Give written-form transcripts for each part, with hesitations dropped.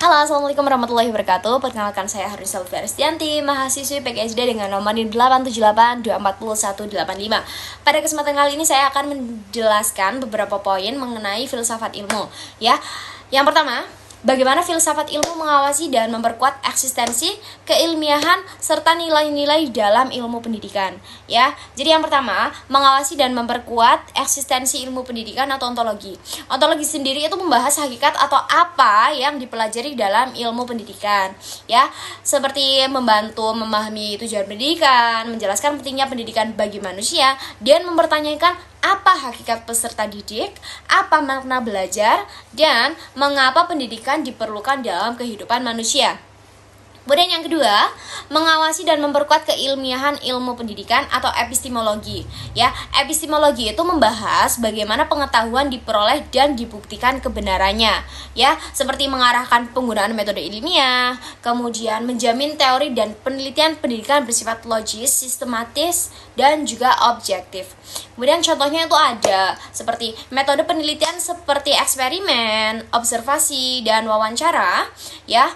Halo, assalamualaikum warahmatullahi wabarakatuh. Perkenalkan, saya Harisal Verestianti, mahasiswi PGSD dengan nomor 878241185. Pada kesempatan kali ini saya akan menjelaskan beberapa poin mengenai filsafat ilmu. Ya, yang pertama, bagaimana filsafat ilmu mengawasi dan memperkuat eksistensi, keilmiahan, serta nilai-nilai dalam ilmu pendidikan. Ya, jadi yang pertama, mengawasi dan memperkuat eksistensi ilmu pendidikan atau ontologi. Ontologi sendiri itu membahas hakikat atau apa yang dipelajari dalam ilmu pendidikan. Ya, seperti membantu memahami tujuan pendidikan, menjelaskan pentingnya pendidikan bagi manusia, dan mempertanyakan apa hakikat peserta didik, apa makna belajar, dan mengapa pendidikan diperlukan dalam kehidupan manusia. Kemudian yang kedua, mengawasi dan memperkuat keilmiahan ilmu pendidikan atau epistemologi. Ya, epistemologi itu membahas bagaimana pengetahuan diperoleh dan dibuktikan kebenarannya. Ya, seperti mengarahkan penggunaan metode ilmiah, kemudian menjamin teori dan penelitian pendidikan bersifat logis, sistematis, dan juga objektif. Kemudian contohnya itu ada seperti metode penelitian seperti eksperimen, observasi, dan wawancara, ya,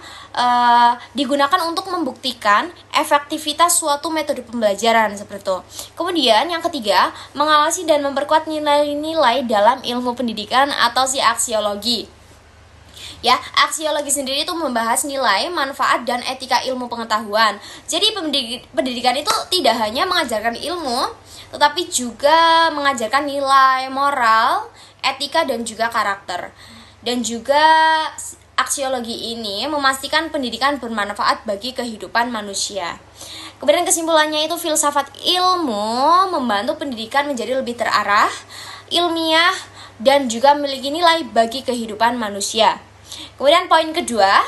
digunakan untuk membuktikan efektivitas suatu metode pembelajaran seperti itu. Kemudian yang ketiga, mengawasi dan memperkuat nilai-nilai dalam ilmu pendidikan atau aksiologi. Ya, aksiologi sendiri itu membahas nilai, manfaat, dan etika ilmu pengetahuan. Jadi pendidikan itu tidak hanya mengajarkan ilmu, tetapi juga mengajarkan nilai moral, etika, dan juga karakter. Dan juga aksiologi ini memastikan pendidikan bermanfaat bagi kehidupan manusia. Kemudian kesimpulannya itu filsafat ilmu membantu pendidikan menjadi lebih terarah, ilmiah, dan juga memiliki nilai bagi kehidupan manusia. Kemudian poin kedua,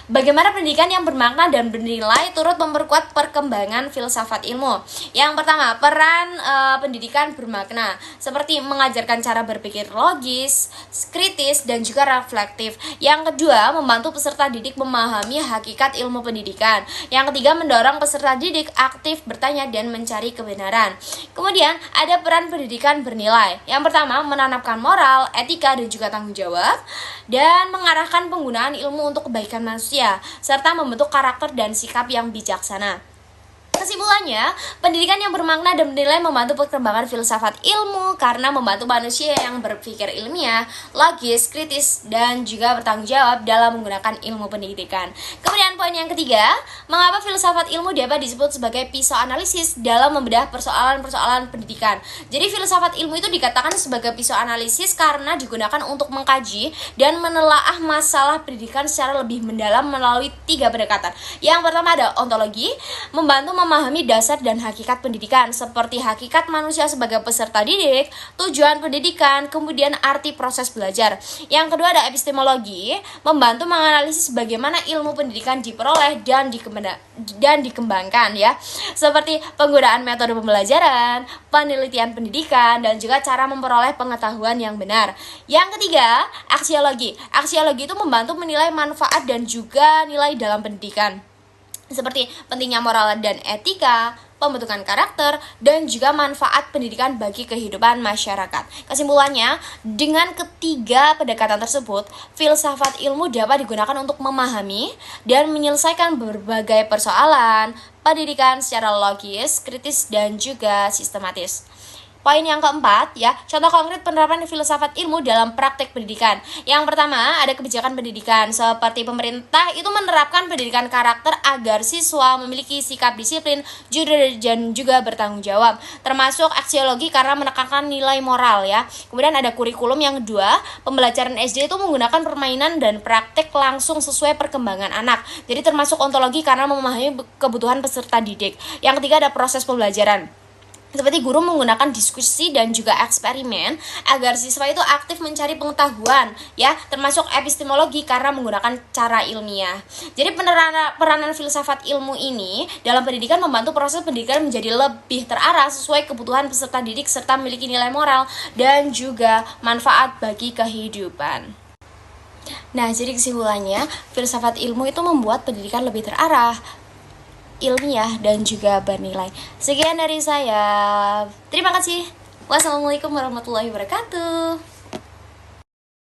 bagaimana pendidikan yang bermakna dan bernilai turut memperkuat perkembangan filsafat ilmu. Yang pertama, peran pendidikan bermakna, seperti mengajarkan cara berpikir logis, kritis, dan juga reflektif. Yang kedua, membantu peserta didik memahami hakikat ilmu pendidikan. Yang ketiga, mendorong peserta didik aktif bertanya dan mencari kebenaran. Kemudian, ada peran pendidikan bernilai. Yang pertama, menanamkan moral, etika, dan juga tanggung jawab, dan mengarahkan penggunaan ilmu untuk kebaikan manusia, serta membentuk karakter dan sikap yang bijaksana. Kesimpulannya, pendidikan yang bermakna dan bernilai membantu perkembangan filsafat ilmu karena membantu manusia yang berpikir ilmiah, logis, kritis, dan juga bertanggung jawab dalam menggunakan ilmu pendidikan. Kemudian poin yang ketiga, mengapa filsafat ilmu dapat disebut sebagai pisau analisis dalam membedah persoalan-persoalan pendidikan. Jadi filsafat ilmu itu dikatakan sebagai pisau analisis karena digunakan untuk mengkaji dan menelaah masalah pendidikan secara lebih mendalam melalui 3 pendekatan. Yang pertama ada ontologi, membantu memahami dasar dan hakikat pendidikan, seperti hakikat manusia sebagai peserta didik, tujuan pendidikan, kemudian arti proses belajar. Yang kedua ada epistemologi, membantu menganalisis bagaimana ilmu pendidikan diperoleh dan dikembangkan, ya, seperti penggunaan metode pembelajaran, penelitian pendidikan, dan juga cara memperoleh pengetahuan yang benar. Yang ketiga, aksiologi. Aksiologi itu membantu menilai manfaat dan juga nilai dalam pendidikan, seperti pentingnya moral dan etika, pembentukan karakter, dan juga manfaat pendidikan bagi kehidupan masyarakat. Kesimpulannya, dengan ketiga pendekatan tersebut, filsafat ilmu dapat digunakan untuk memahami dan menyelesaikan berbagai persoalan pendidikan secara logis, kritis, dan juga sistematis. Poin yang keempat, ya, contoh konkret penerapan filsafat ilmu dalam praktek pendidikan. Yang pertama, ada kebijakan pendidikan, seperti pemerintah itu menerapkan pendidikan karakter agar siswa memiliki sikap disiplin, jujur, dan juga bertanggung jawab. Termasuk aksiologi karena menekankan nilai moral, ya. Kemudian ada kurikulum yang kedua, pembelajaran SD itu menggunakan permainan dan praktek langsung sesuai perkembangan anak. Jadi termasuk ontologi karena memahami kebutuhan peserta didik. Yang ketiga ada proses pembelajaran, seperti guru menggunakan diskusi dan juga eksperimen agar siswa itu aktif mencari pengetahuan, ya, termasuk epistemologi karena menggunakan cara ilmiah. Jadi peranan filsafat ilmu ini dalam pendidikan membantu proses pendidikan menjadi lebih terarah sesuai kebutuhan peserta didik serta memiliki nilai moral dan juga manfaat bagi kehidupan. Nah, jadi kesimpulannya, filsafat ilmu itu membuat pendidikan lebih terarah, ilmiah, dan juga bernilai. Sekian dari saya. Terima kasih. Wassalamualaikum warahmatullahi wabarakatuh.